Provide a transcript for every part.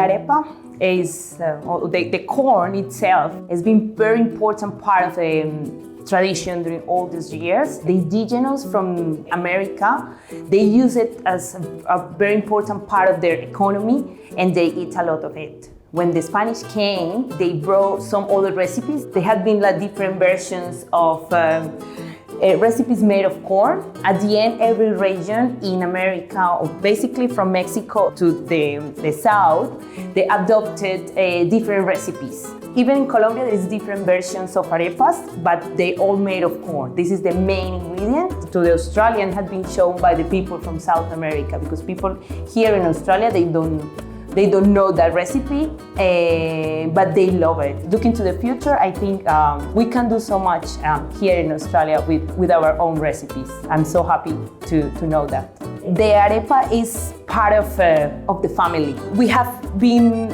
arepa is, the corn itself has been very important part of the tradition during all these years. The indigenous from America, they use it as a very important part of their economy, and they eat a lot of it. When the Spanish came, they brought some other recipes. There had been like different versions of recipes made of corn. At the end, every region in America, or basically from Mexico to the south, they adopted different recipes. Even in Colombia, there's different versions of arepas, but they all made of corn. This is the main ingredient. To the Australian had been shown by the people from South America, because people here in Australia, they don't know that recipe, but they love it. Looking to the future, I think we can do so much here in Australia with our own recipes. I'm so happy to know that. The arepa is part of the family. We have been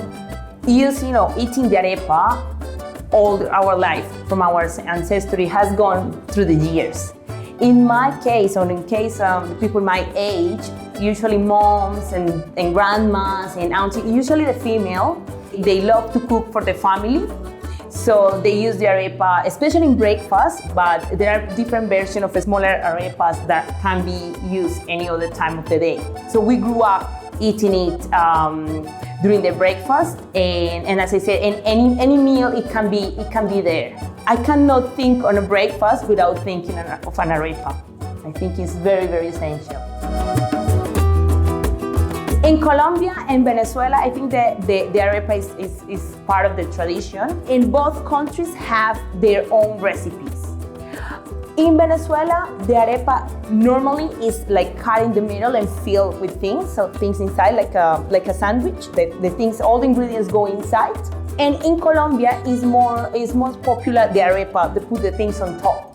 used, eating the arepa all our life. From our ancestry has gone through the years. In my case, or in case of people my age, usually moms and grandmas and aunties, usually the female, they love to cook for the family. So they use the arepa, especially in breakfast, but there are different versions of smaller arepas that can be used any other time of the day. So we grew up eating it during the breakfast, and as I said, in any meal it can be there. I cannot think on a breakfast without thinking of an arepa. I think it's very, very essential. In Colombia and Venezuela, I think the arepa is part of the tradition. In both countries have their own recipes. In Venezuela, the arepa normally is like cut in the middle and filled with things, so things inside, like a sandwich. The things, all the ingredients go inside. And in Colombia, is more popular the arepa. They put the things on top.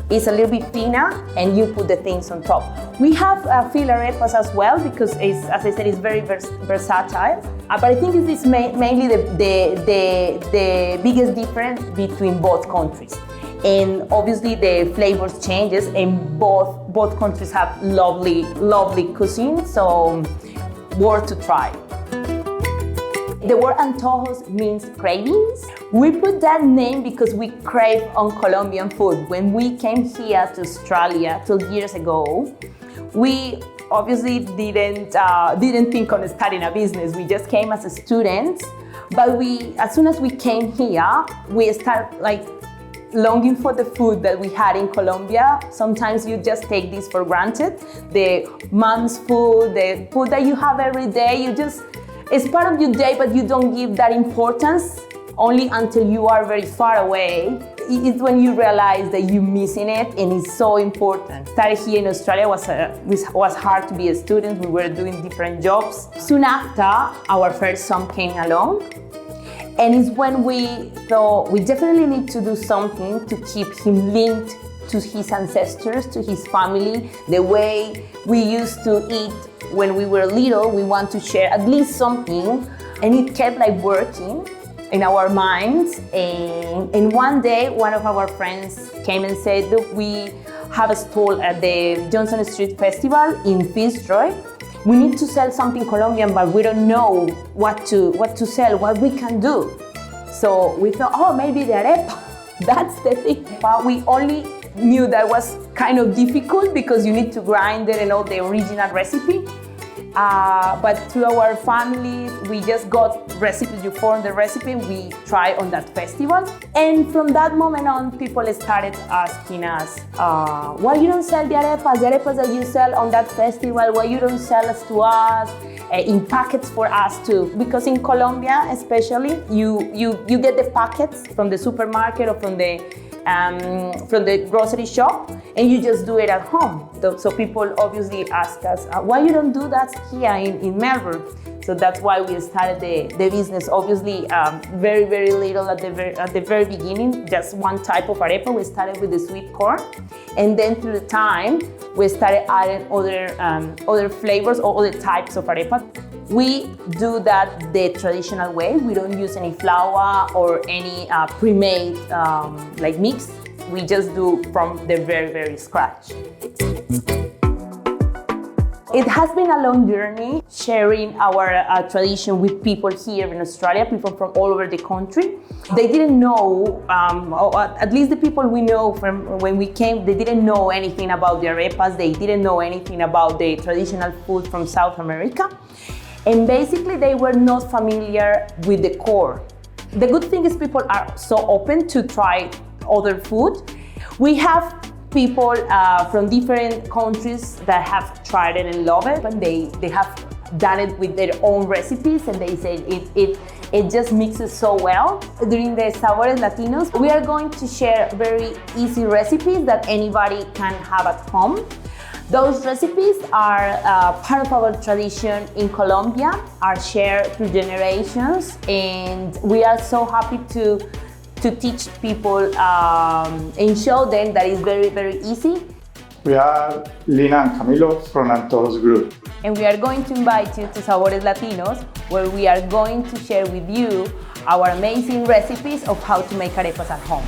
It's a little bit thinner, and you put the things on top. We have filled arepas as well, because it's, as I said, it's very versatile. But I think this is mainly the biggest difference between both countries. And obviously the flavors changes, and both countries have lovely cuisine, so worth to try. The word Antojos means cravings. We put that name because we crave on Colombian food. When we came here to Australia 12 years ago, we obviously didn't think on starting a business. We just came as a student, but as soon as we came here, we start like longing for the food that we had in Colombia. Sometimes you just take this for granted. The mom's food, the food that you have every day, it's part of your day, but you don't give that importance only until you are very far away. It's when you realize that you're missing it, and it's so important. Started here in Australia was hard to be a student. We were doing different jobs. Soon after, our first son came along, and it's when we thought we definitely need to do something to keep him linked to his ancestors, to his family, the way we used to eat when we were little. We want to share at least something, and it kept like working in our minds. And one day, one of our friends came and said, look, we have a stall at the Johnson Street Festival in Fitzroy. We need to sell something Colombian, but we don't know what to sell, what we can do. So we thought, oh, maybe the arepa, that's the thing. But we only knew that was kind of difficult because you need to grind it and all the original recipe. But through our family, we just got recipes. You form the recipe, we try on that festival. And from that moment on, people started asking us, why you don't sell the arepas that you sell on that festival, why you don't sell us to us, in packets for us too? Because in Colombia, especially, you get the packets from the supermarket or from the grocery shop, and you just do it at home. So people obviously ask us, why you don't do that here in Melbourne? So that's why we started the business. Obviously, very, very little at the very beginning, just one type of arepa. We started with the sweet corn, and then through the time, we started adding other flavors or other types of arepa. We do that the traditional way. We don't use any flour or any pre-made like mix. We just do from the very, very scratch. It has been a long journey sharing our tradition with people here in Australia, people from all over the country. They didn't know, or at least the people we know from when we came, they didn't know anything about the arepas, they didn't know anything about the traditional food from South America. And basically they were not familiar with the core. The good thing is people are so open to try other food. We have people from different countries that have tried it and love it, and they have done it with their own recipes, and they say it just mixes so well. During the Sabores Latinos, we are going to share very easy recipes that anybody can have at home. Those recipes are part of our tradition in Colombia, are shared through generations, and we are so happy to teach people and show them that it's very, very easy. We are Lina and Camilo from Antojos group. And we are going to invite you to Sabores Latinos, where we are going to share with you our amazing recipes of how to make arepas at home.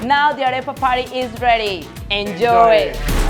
Now the arepa party is ready. Enjoy it!